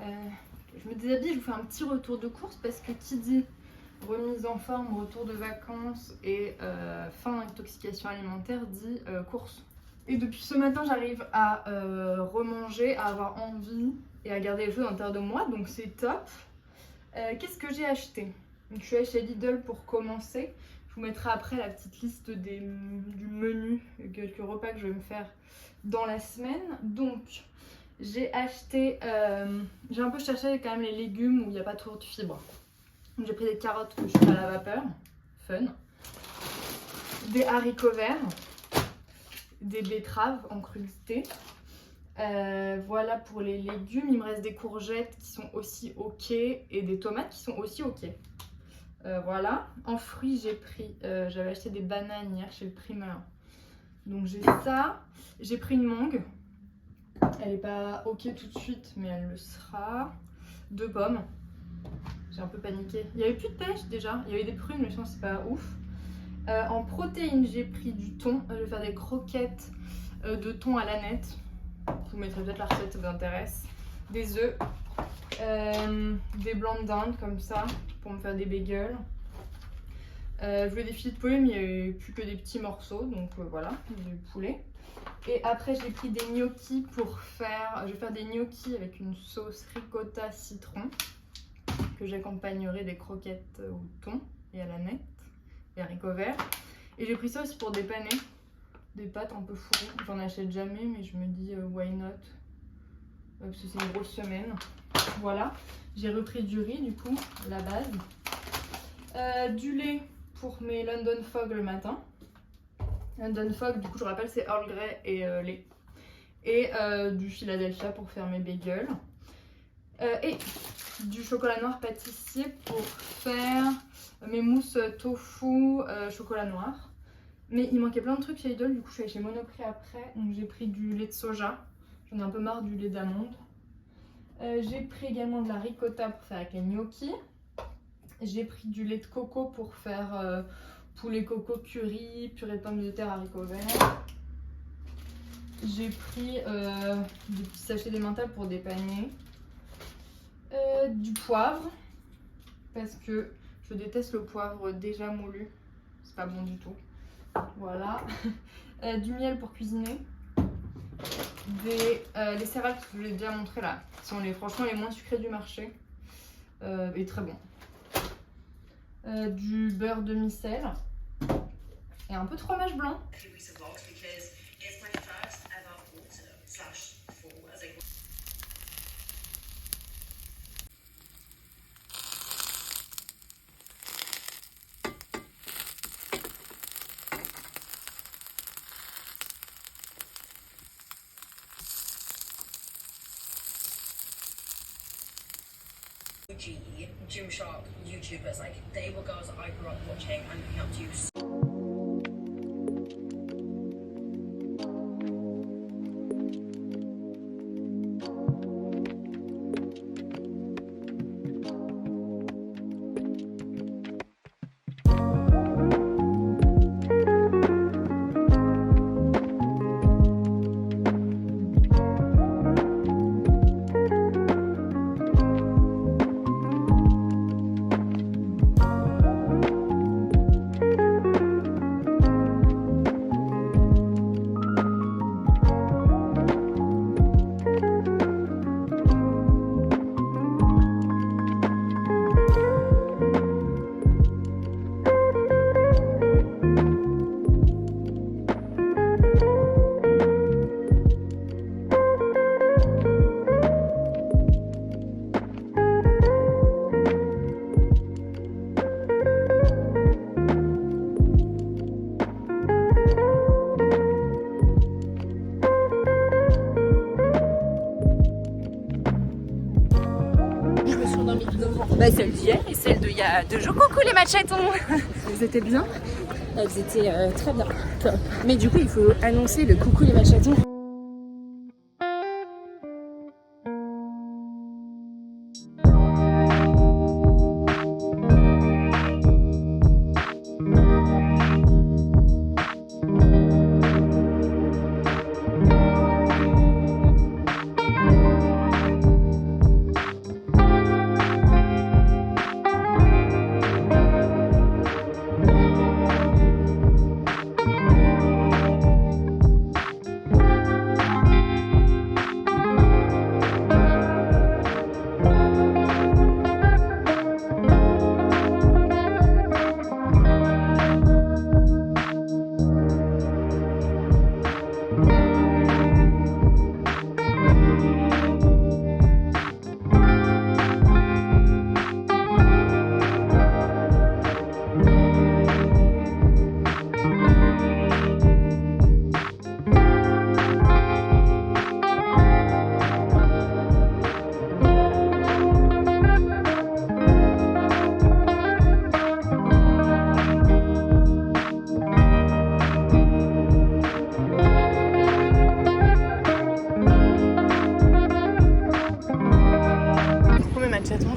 Je me déshabille, je vous fais un petit retour de course parce que qui dit remise en forme, retour de vacances et fin d'intoxication alimentaire dit course. Et depuis ce matin, j'arrive à remanger, à avoir envie et à garder les choses à l'intérieur de moi, donc c'est top. Qu'est-ce que j'ai acheté? Donc, je suis allée chez Lidl pour commencer. Je vous mettrai après la petite liste du menu, quelques repas que je vais me faire dans la semaine. Donc, j'ai acheté, j'ai un peu cherché quand même les légumes où il n'y a pas trop de fibres. Donc, j'ai pris des carottes que je fais à la vapeur, fun. Des haricots verts, des betteraves en crudité. Voilà pour les légumes. Il me reste des courgettes qui sont aussi ok et des tomates qui sont aussi ok. Voilà. En fruits, j'ai pris, j'avais acheté des bananes hier chez le primeur. Donc j'ai ça. J'ai pris une mangue. Elle n'est pas ok tout de suite, mais elle le sera. 2 pommes. J'ai un peu paniqué. Il n'y avait plus de pêche déjà. Il y avait des prunes, mais je pense que c'est pas ouf. En protéines, j'ai pris du thon. Je vais faire des croquettes de thon à l'aneth. Je vous mettrai peut-être la recette, ça vous intéresse. Des œufs. Des blancs de dinde comme ça pour me faire des bagels. Je voulais des filets de poulet, mais il n'y avait plus que des petits morceaux, donc voilà, du poulet. Et après, j'ai pris des gnocchis pour faire. Je vais faire des gnocchis avec une sauce ricotta citron que j'accompagnerai des croquettes au thon et à l'aneth et haricots verts. Et j'ai pris ça aussi pour dépanner des pâtes un peu fourrées. J'en achète jamais, mais je me dis why not, parce que c'est une grosse semaine. Voilà, j'ai repris du riz du coup, la base. Du lait pour mes London Fog le matin. London Fog, du coup je rappelle, c'est Earl Grey et lait. Et du Philadelphia pour faire mes bagels. Et du chocolat noir pâtissier pour faire mes mousses tofu chocolat noir. Mais il manquait plein de trucs chez Lidl, du coup je suis allée chez Monoprix après. Donc j'ai pris du lait de soja. J'en ai un peu marre du lait d'amande. J'ai pris également de la ricotta pour faire avec les gnocchis. J'ai pris du lait de coco pour faire poulet coco curry, purée de pommes de terre, haricots verts. J'ai pris des petits sachets d'emmental pour dépanner. Du poivre, parce que je déteste le poivre déjà moulu. C'est pas bon du tout. Voilà. Du miel pour cuisiner. Les céréales que je vous ai déjà montré là, qui sont franchement les moins sucrés du marché et très bons. Du beurre demi-sel et un peu de fromage blanc. Gymshark YouTubers, like they were girls that I grew up watching and looking up to. Bah, celle d'hier et celle d'il y a 2 jours. Coucou les machetons. Elles étaient bien. Elles étaient très bien. Top. Mais du coup, il faut annoncer le coucou les machetons.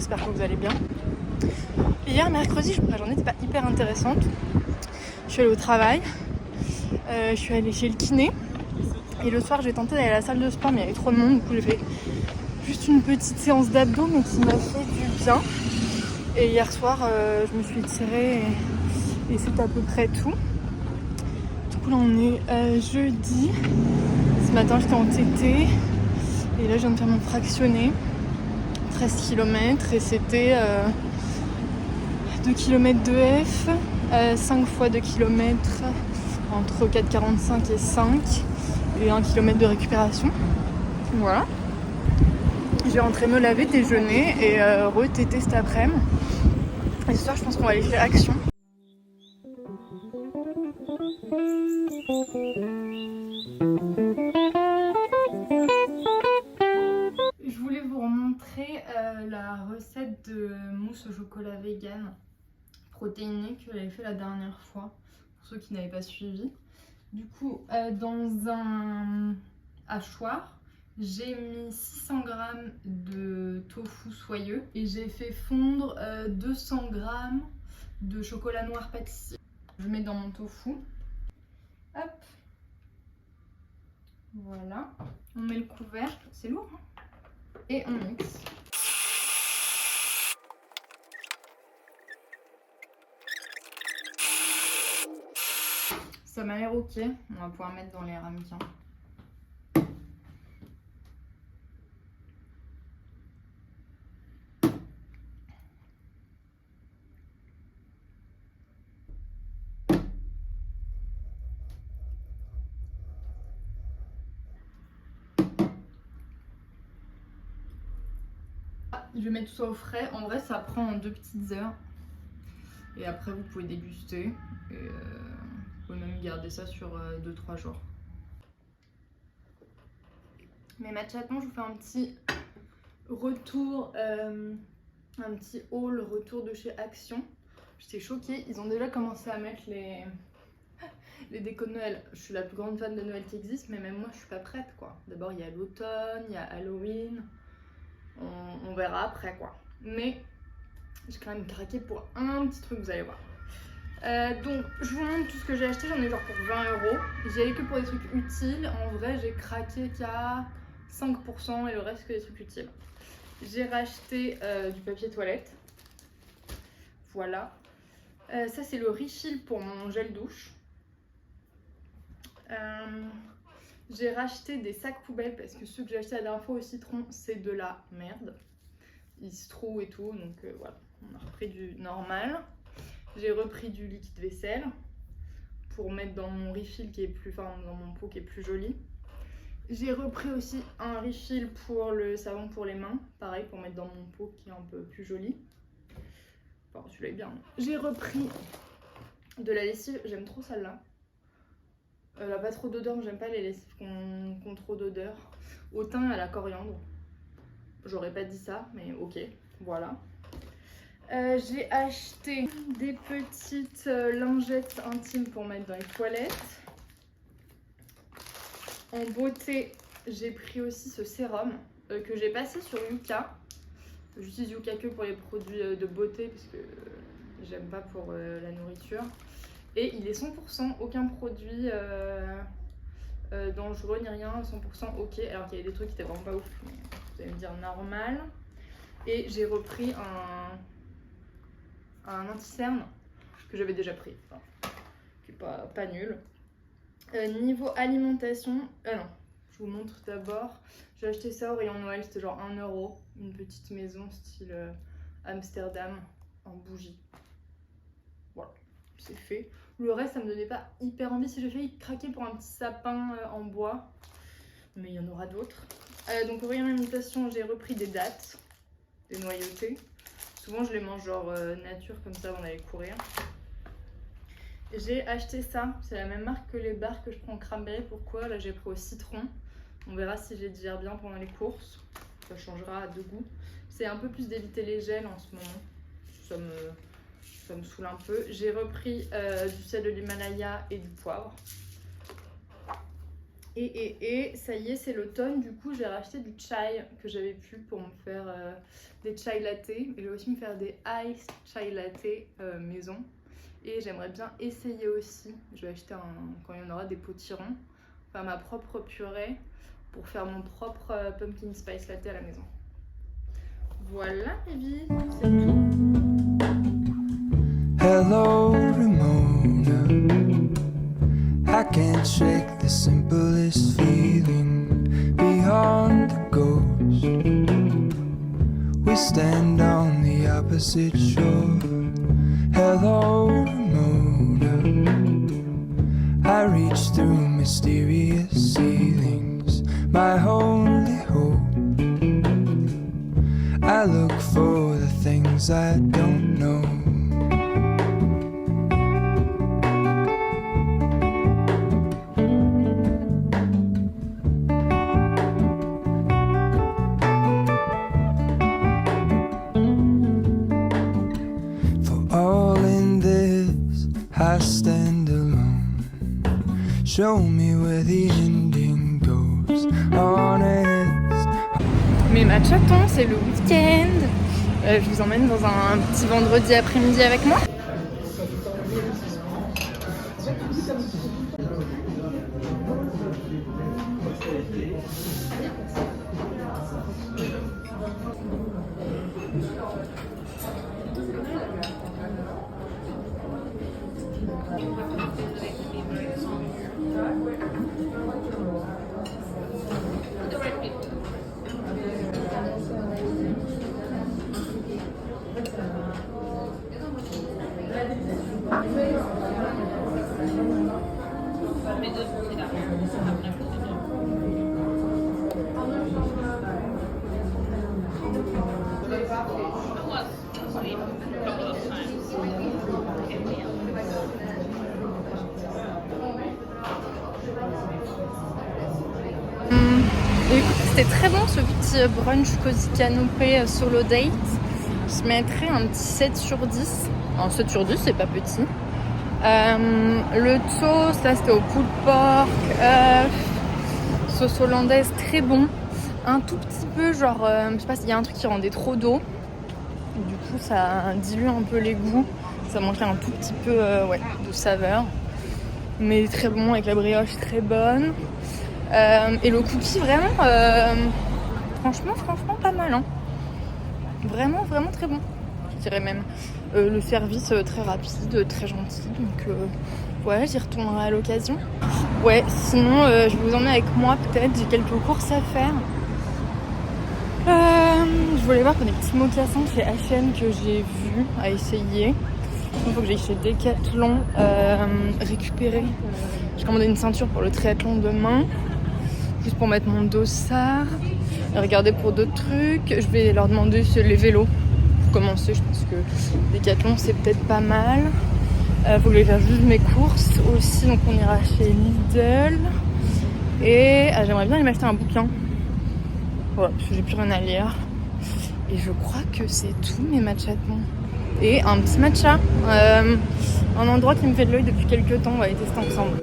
j'espère que vous allez bien. Hier mercredi, la journée n'était pas hyper intéressante. Je suis allée au travail, je suis allée chez le kiné et le soir j'ai tenté d'aller à la salle de sport mais il y avait trop de monde, du coup j'ai fait juste une petite séance d'abdos mais qui m'a fait du bien. Et hier soir je me suis étirée et c'est à peu près tout. Du coup là on est jeudi, ce matin j'étais en TT et là je viens de faire mon fractionné, 13 km et c'était 2 km de F, 5 fois 2 km entre 4,45 et 5 et 1 km de récupération. Voilà. Je vais rentrer me laver, déjeuner et re-téter cet après-midi. Et ce soir je pense qu'on va aller faire Action. Je voulais vous remontrer la recette de mousse au chocolat vegan protéinée que j'avais fait la dernière fois, pour ceux qui n'avaient pas suivi. Du coup, dans un hachoir, j'ai mis 600 g de tofu soyeux et j'ai fait fondre 200 g de chocolat noir pâtissier. Je mets dans mon tofu. Hop. Voilà. On met le couvercle, c'est lourd, hein, et on mixe. Ça m'a l'air ok, on va pouvoir mettre dans les ramequins. Je vais mettre tout ça au frais. En vrai, ça prend 2 petites heures. Et après, vous pouvez déguster. Et vous pouvez même garder ça sur 2-3 jours. Mais ma chaton, je vous fais un petit retour, un petit haul retour de chez Action. J'étais choquée. Ils ont déjà commencé à mettre les décos de Noël. Je suis la plus grande fan de Noël qui existe, mais même moi, je suis pas prête, quoi. D'abord, il y a l'automne, il y a Halloween. On verra après, quoi. Mais j'ai quand même craqué pour un petit truc, vous allez voir. Donc je vous montre tout ce que j'ai acheté, j'en ai genre pour 20 €. J'y allais que pour des trucs utiles. En vrai j'ai craqué qu'à 5% et le reste que des trucs utiles. J'ai racheté du papier toilette. Voilà. Ça c'est le refill pour mon gel douche. J'ai racheté des sacs poubelles parce que ceux que j'ai acheté la dernière fois au citron c'est de la merde. Ils se trouent et tout, donc voilà, on a repris du normal. J'ai repris du liquide vaisselle pour mettre dans mon refill qui est plus, enfin dans mon pot qui est plus joli. J'ai repris aussi un refill pour le savon pour les mains, pareil pour mettre dans mon pot qui est un peu plus joli. Enfin celui-là est bien. J'ai repris de la lessive, j'aime trop celle-là. Elle a pas trop d'odeur, mais j'aime pas les lessives qui ont trop d'odeur. Au thym, à la coriandre. J'aurais pas dit ça, mais ok, voilà. J'ai acheté des petites lingettes intimes pour mettre dans les toilettes. En beauté, j'ai pris aussi ce sérum que j'ai passé sur Yuka. J'utilise Yuka que pour les produits de beauté parce que j'aime pas pour la nourriture. Et il est 100%, aucun produit dangereux ni rien, 100% ok. Alors qu'il y a des trucs qui étaient vraiment pas ouf, mais vous allez me dire normal. Et j'ai repris un anti-cerne que j'avais déjà pris, enfin, qui est pas nul. Niveau alimentation, non, je vous montre d'abord. J'ai acheté ça au rayon Noël, c'était genre 1 €. Une petite maison style Amsterdam en bougie. Voilà, c'est fait. Le reste, ça me donnait pas hyper envie. Si j'ai failli craquer pour un petit sapin en bois, mais il y en aura d'autres. Donc au rayon alimentation, j'ai repris des dattes, des noyautées. Souvent, je les mange genre nature comme ça avant d'aller courir. J'ai acheté ça, c'est la même marque que les barres que je prends en cranberry. Pourquoi? Là, j'ai pris au citron. On verra si je les digère bien pendant les courses. Ça changera de goût. C'est un peu plus d'éviter les gels en ce moment. Ça me saoule un peu. J'ai repris du sel de l'Himalaya et du poivre. Et ça y est, c'est l'automne, du coup j'ai racheté du chai que j'avais plus pour me faire des chai latte. Et je vais aussi me faire des iced chai latte maison. Et j'aimerais bien essayer aussi, je vais acheter quand il y en aura des potirons, faire ma propre purée pour faire mon propre pumpkin spice latte à la maison. Voilà les vies, c'est tout. Hello, Ramona. I can't shake the simplest feeling beyond the ghost. We stand on the opposite shore. Hello, Ramona. I reach through mysterious ceilings, my only hope. I look for the things I don't know. I stand alone. Show me where the ending goes. Honest. Mais ma chaton, c'est le week-end. Je vous emmène dans un petit vendredi après-midi avec moi. C'était très bon ce petit brunch cozy canopé solo date. Je mettrais un petit 7 sur 10. Un 7 sur 10, c'est pas petit. Le toast, là c'était au pulled pork, sauce hollandaise très bon. Un tout petit peu genre, je sais pas s'il y a un truc qui rendait trop d'eau. Du coup ça dilue un peu les goûts. Ça manquait un tout petit peu de saveur. Mais très bon avec la brioche très bonne. Et le cookie vraiment, franchement pas mal. Hein. Vraiment très bon, je dirais même. Le service très rapide, très gentil. Donc ouais, j'y retournerai à l'occasion. Ouais, sinon je vais vous emmener avec moi peut-être. J'ai quelques courses à faire. Je voulais voir pour des petits mocassins chez H&M que j'ai vu à essayer. Il faut que j'aille chez Decathlon récupérer. J'ai commandé une ceinture pour le triathlon demain. Juste pour mettre mon dossard. Et regarder pour d'autres trucs. Je vais leur demander les vélos. Pour commencer, je pense que Decathlon c'est peut-être pas mal. Faut que j'aille faire juste mes courses aussi. Donc on ira chez Lidl. Et j'aimerais bien aller m'acheter un bouquin. Voilà, parce que j'ai plus rien à lire. Et je crois que c'est tout mes matchatons. Et un petit matcha. Un endroit qui me fait de l'œil depuis quelques temps. On va les tester ensemble.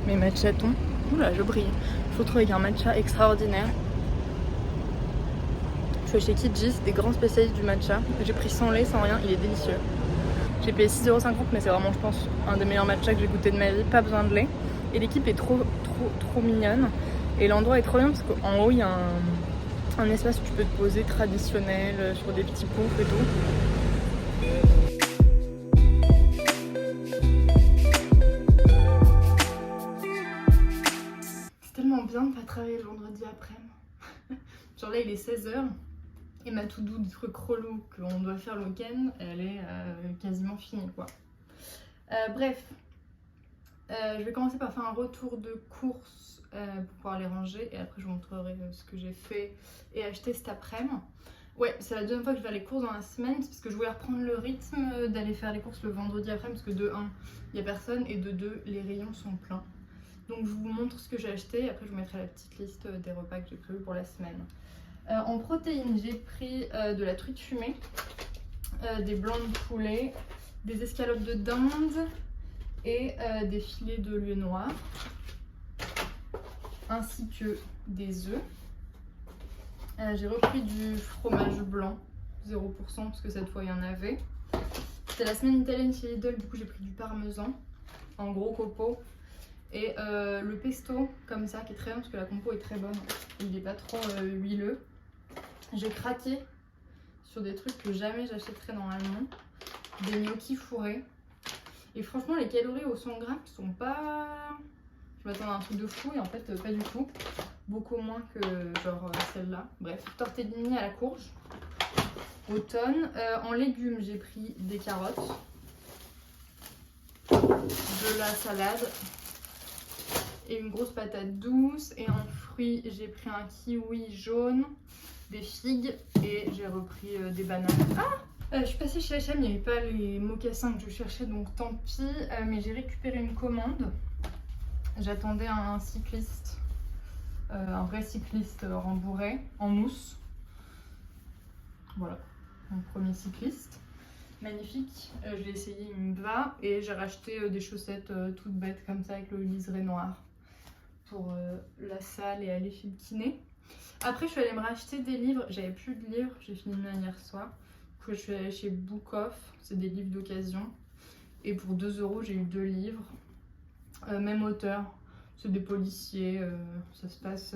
Mes matchatons. Oula, je brille. Je me retrouve avec un matcha extraordinaire. Je suis chez Kijis, des grands spécialistes du matcha. J'ai pris sans lait, sans rien, il est délicieux. J'ai payé 6,50€, mais c'est vraiment, je pense, un des meilleurs matchas que j'ai goûté de ma vie. Pas besoin de lait. Et l'équipe est trop mignonne. Et l'endroit est trop bien parce qu'en haut, il y a un espace où tu peux te poser traditionnel sur des petits poufs et tout. C'est tellement bien de pas travailler le vendredi après-midi. Genre là, il est 16h. Et ma to-do du truc relou qu'on doit faire le week-end, elle est quasiment finie quoi. Bref, je vais commencer par faire un retour de courses pour pouvoir les ranger et après je vous montrerai ce que j'ai fait et acheté cet après-midi. Ouais, c'est la deuxième fois que je vais faire les courses dans la semaine, c'est parce que je voulais reprendre le rythme d'aller faire les courses le vendredi après, parce que de 1, il n'y a personne, et de 2, les rayons sont pleins. Donc je vous montre ce que j'ai acheté, et après je vous mettrai la petite liste des repas que j'ai prévus pour la semaine. En protéines, j'ai pris de la truite fumée, des blancs de poulet, des escalopes de dinde et des filets de lieu noir, ainsi que des œufs. J'ai repris du fromage blanc 0% parce que cette fois il y en avait. C'était la semaine italienne chez Lidl, du coup j'ai pris du parmesan en gros copeaux et le pesto comme ça qui est très bon parce que la compo est très bonne, il n'est pas trop huileux. J'ai craqué sur des trucs que jamais j'achèterais normalement, des gnocchis fourrés, et franchement les calories au 100 grammes sont pas... Je m'attendais à un truc de fou et en fait pas du tout. Beaucoup moins que genre celle-là. Bref, tortellini à la courge. Automne. En légumes, j'ai pris des carottes, de la salade et une grosse patate douce. Et en fruits, j'ai pris un kiwi jaune, des figues et j'ai repris des bananes. Je suis passée chez H&M, il n'y avait pas les mocassins que je cherchais donc tant pis. Mais j'ai récupéré une commande. J'attendais un cycliste, un vrai cycliste rembourré, en mousse. Voilà, mon premier cycliste. Magnifique, je l'ai essayé, il me va. Et j'ai racheté des chaussettes toutes bêtes comme ça avec le liseré noir pour la salle et aller chez le kiné. Après je suis allée me racheter des livres, j'avais plus de livres, j'ai fini le mien hier soir. Du coup je suis allée chez Book Off, c'est des livres d'occasion. Et pour 2 € j'ai eu 2 livres. Même auteur, c'est des policiers, ça se passe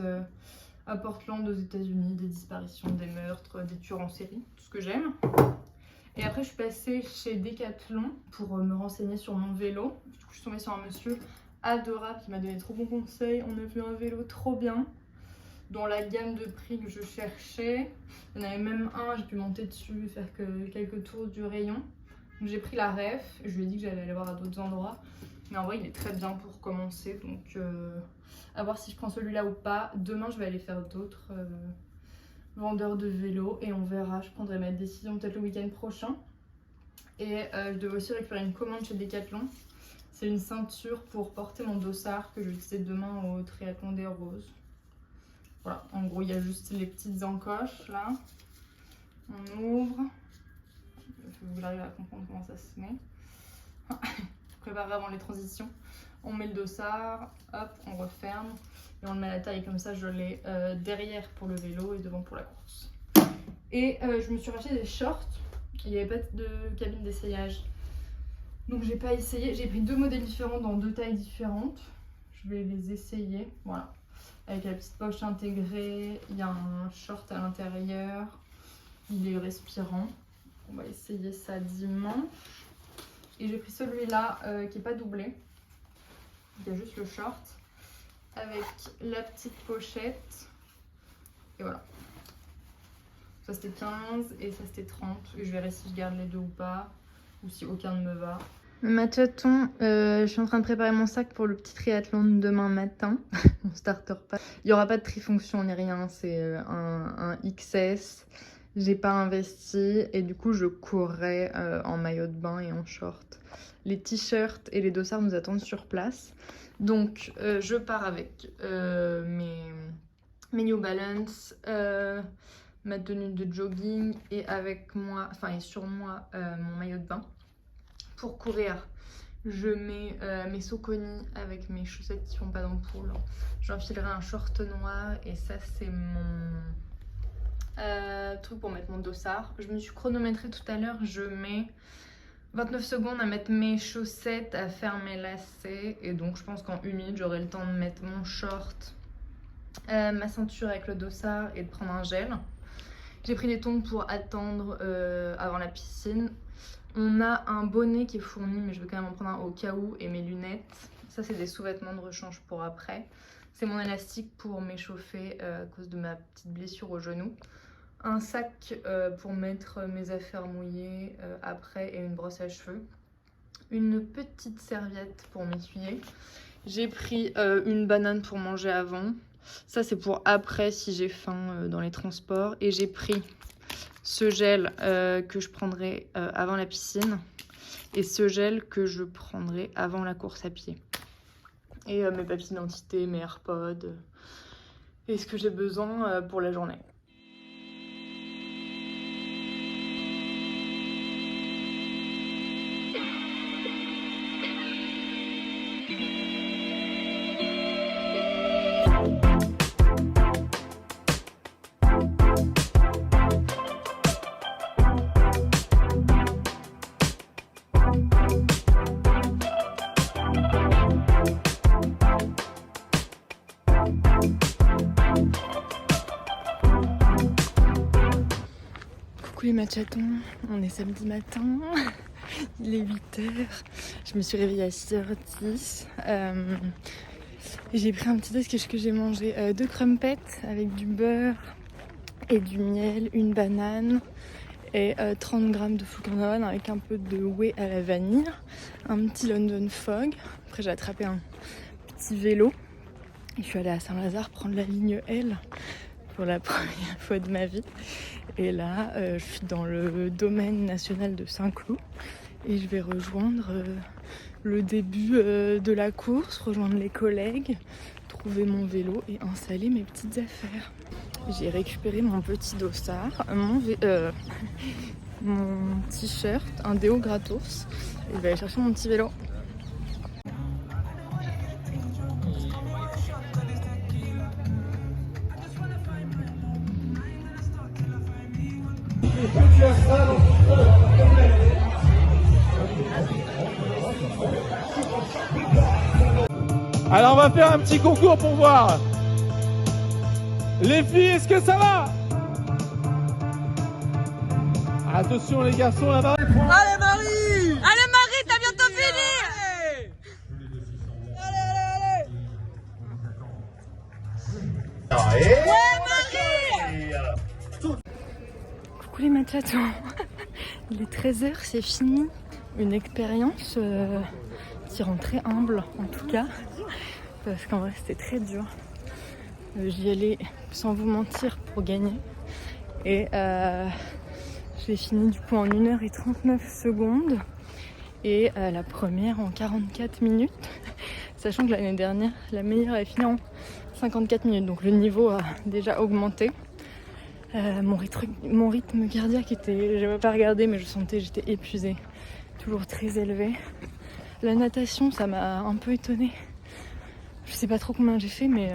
à Portland aux États-Unis, des disparitions, des meurtres, des tueurs en série, tout ce que j'aime. Et après je suis passée chez Decathlon pour me renseigner sur mon vélo. Du coup je suis tombée sur un monsieur adorable qui m'a donné trop bons conseils. On a vu un vélo trop bien, dans la gamme de prix que je cherchais. Il y en avait même un, j'ai pu monter dessus, faire quelques tours du rayon. Donc j'ai pris la ref, je lui ai dit que j'allais aller voir à d'autres endroits. Mais en vrai il est très bien pour commencer, donc à voir si je prends celui-là ou pas. Demain je vais aller faire d'autres vendeurs de vélos et on verra, je prendrai ma décision peut-être le week-end prochain. Et je devais aussi récupérer une commande chez Decathlon. C'est une ceinture pour porter mon dossard que je vais utiliser demain au triathlon des roses. Voilà, en gros il y a juste les petites encoches là. On ouvre. Vous arrivez à comprendre comment ça se met. Préparer avant les transitions. On met le dossard, hop, on referme et on le met à la taille comme ça. Je l'ai derrière pour le vélo et devant pour la course. Et je me suis racheté des shorts. Il n'y avait pas de cabine d'essayage, donc j'ai pas essayé. J'ai pris 2 modèles différents dans 2 tailles différentes. Je vais les essayer, voilà. Avec la petite poche intégrée, il y a un short à l'intérieur. Il est respirant. On va essayer ça dimanche. Et j'ai pris celui-là qui n'est pas doublé. Il y a juste le short avec la petite pochette. Et voilà. Ça c'était 15 et ça c'était 30. Et je verrai si je garde les deux ou pas. Ou si aucun ne me va. Ma chaton, je suis en train de préparer mon sac pour le petit triathlon de demain matin. Mon starter pack. Il n'y aura pas de trifonction ni rien. C'est un XS. J'ai pas investi et du coup je courrai en maillot de bain et en short. Les t-shirts et les dossards nous attendent sur place. Donc je pars avec mes New Balance, ma tenue de jogging et avec moi, enfin et sur moi mon maillot de bain. Pour courir, je mets mes Saucony avec mes chaussettes qui font pas d'ampoule. J'enfilerai un short noir et ça c'est mon truc pour mettre mon dossard. Je me suis chronométrée tout à l'heure, je mets 29 secondes à mettre mes chaussettes, à faire mes lacets et donc je pense qu'en 1 minute j'aurai le temps de mettre mon short, ma ceinture avec le dossard et de prendre un gel. J'ai pris des tongs pour attendre avant la piscine. On a un bonnet qui est fourni mais je vais quand même en prendre un au cas où et mes lunettes. Ça c'est des sous-vêtements de rechange pour après. C'est mon élastique pour m'échauffer à cause de ma petite blessure au genou. Un sac pour mettre mes affaires mouillées après et une brosse à cheveux. Une petite serviette pour m'essuyer. J'ai pris une banane pour manger avant. Ça c'est pour après si j'ai faim dans les transports. Et j'ai pris ce gel que je prendrai avant la piscine et ce gel que je prendrai avant la course à pied. Et mes papiers d'identité, mes AirPods et ce que j'ai besoin pour la journée. Coucou les matchatons, on est samedi matin, il est 8h, je me suis réveillée à 6h10. J'ai pris un petit déj que j'ai mangé 2 crumpets avec du beurre et du miel, une banane et 30 grammes de flocons avec un peu de whey à la vanille, un petit London Fog. Après j'ai attrapé un petit vélo et je suis allée à Saint-Lazare prendre la ligne L pour la première fois de ma vie. Et là, je suis dans le domaine national de Saint-Cloud et je vais rejoindre le début de la course, rejoindre les collègues, trouver mon vélo et installer mes petites affaires. J'ai récupéré mon petit dossard, mon t-shirt, un déo gratos et je vais aller chercher mon petit vélo. Alors on va faire un petit concours pour voir. Les filles, est-ce que ça va? Attention les garçons là-bas. Allez Marie! Allez Marie, t'as bientôt fini! Allez! Ouais Marie! Coucou les matchatons. Il est 13h, c'est fini. Une expérience qui rend très humble en tout cas. Parce qu'en vrai c'était très dur. J'y allais sans vous mentir pour gagner. Et j'ai fini du coup en 1h39. Et la première en 44 minutes. Sachant que l'année dernière, la meilleure a fini en 54 minutes. Donc le niveau a déjà augmenté. Mon rythme cardiaque était, j'avais pas regardé mais je sentais que j'étais épuisée, toujours très élevé. La natation ça m'a un peu étonnée, je sais pas trop combien j'ai fait mais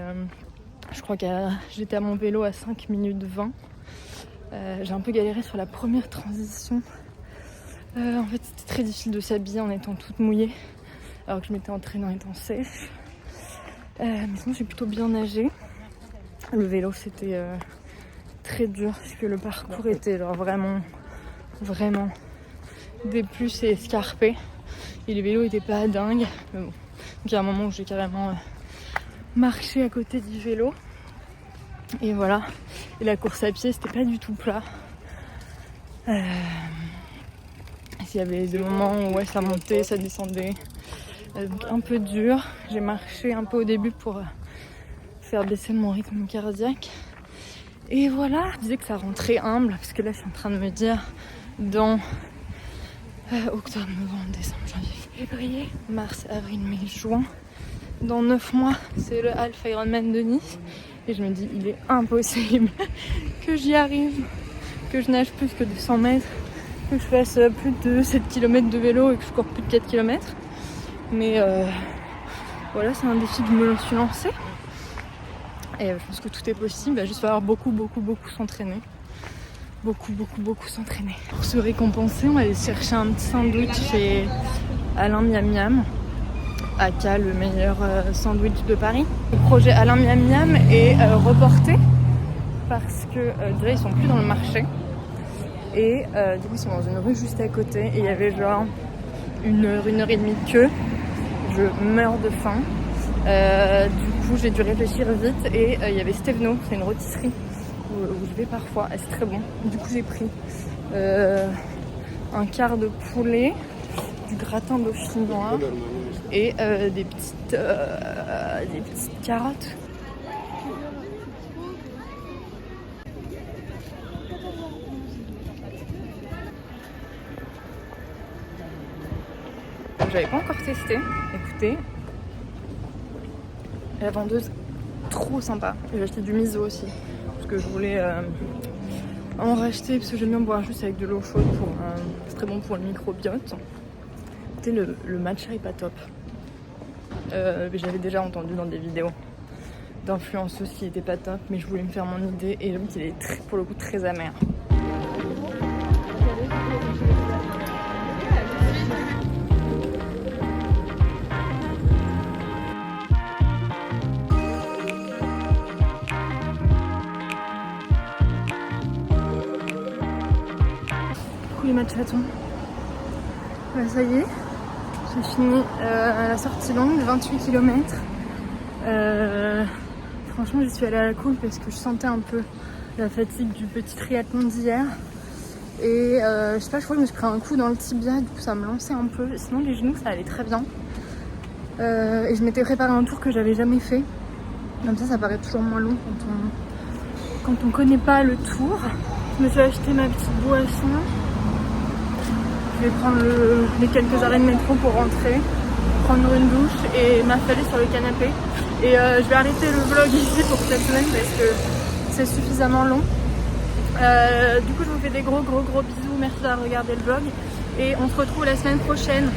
je crois que j'étais à mon vélo à 5 minutes 20. J'ai un peu galéré sur la première transition, en fait c'était très difficile de s'habiller en étant toute mouillée alors que je m'étais entraînée en étant sèche, mais sinon j'ai plutôt bien nagé. Le vélo c'était très dur parce que le parcours était genre vraiment des plus et escarpé et les vélos étaient pas dingues mais bon. Donc il y a un moment où j'ai carrément marché à côté du vélo et voilà. Et la course à pied c'était pas du tout plat, il y avait des moments où ça montait, ça descendait, donc un peu dur. J'ai marché un peu au début pour faire baisser mon rythme cardiaque. Et voilà, je disais que ça rend très humble parce que là je suis en train de me dire dans octobre, novembre, décembre, janvier, février, mars, avril, mai, juin, dans 9 mois c'est le Half Ironman de Nice et je me dis il est impossible que j'y arrive, que je nage plus que 200 mètres, que je fasse plus de 7 km de vélo et que je cours plus de 4 km. Mais voilà, c'est un défi que je me suis lancé. Et je pense que tout est possible, il va juste falloir beaucoup s'entraîner. Beaucoup s'entraîner. Pour se récompenser, on va aller chercher un petit sandwich chez Alain Miam Miam. Aka, le meilleur sandwich de Paris. Le projet Alain Miam Miam est reporté parce que déjà ils sont plus dans le marché. Et du coup ils sont dans une rue juste à côté et il y avait genre 1 heure et demie de queue. Je meurs de faim. Du coup j'ai dû réfléchir vite et il y avait Stevno, c'est une rôtisserie où je vais parfois et c'est très bon. Du coup j'ai pris un quart de poulet, du gratin dauphinois et des petites carottes. j'avais pas encore testé. Écoutez, la vendeuse trop sympa. J'ai acheté du miso aussi parce que je voulais en racheter parce que j'aime bien boire juste avec de l'eau chaude. C'est très bon pour le microbiote. Écoutez, le matcha est pas top. J'avais déjà entendu dans des vidéos d'influenceuses qui était pas top, mais je voulais me faire mon idée et j'avoue qu'il est pour le coup très amer. Les matchatons. Bah, ça y est, j'ai fini à la sortie longue, 28 km. Franchement, j'y suis allée à la cool parce que je sentais un peu la fatigue du petit triathlon d'hier. Et je sais pas, je crois que je me suis pris un coup dans le tibia, du coup ça me lançait un peu. Sinon, les genoux, ça allait très bien. Et je m'étais préparé un tour que j'avais jamais fait. Comme ça paraît toujours moins long quand on connaît pas le tour. Je me suis acheté ma petite boisson. Je vais prendre les quelques arrêts de métro pour rentrer, prendre une douche et m'installer sur le canapé. Et je vais arrêter le vlog ici pour cette semaine parce que c'est suffisamment long. Du coup, je vous fais des gros bisous. Merci d'avoir regardé le vlog et on se retrouve la semaine prochaine.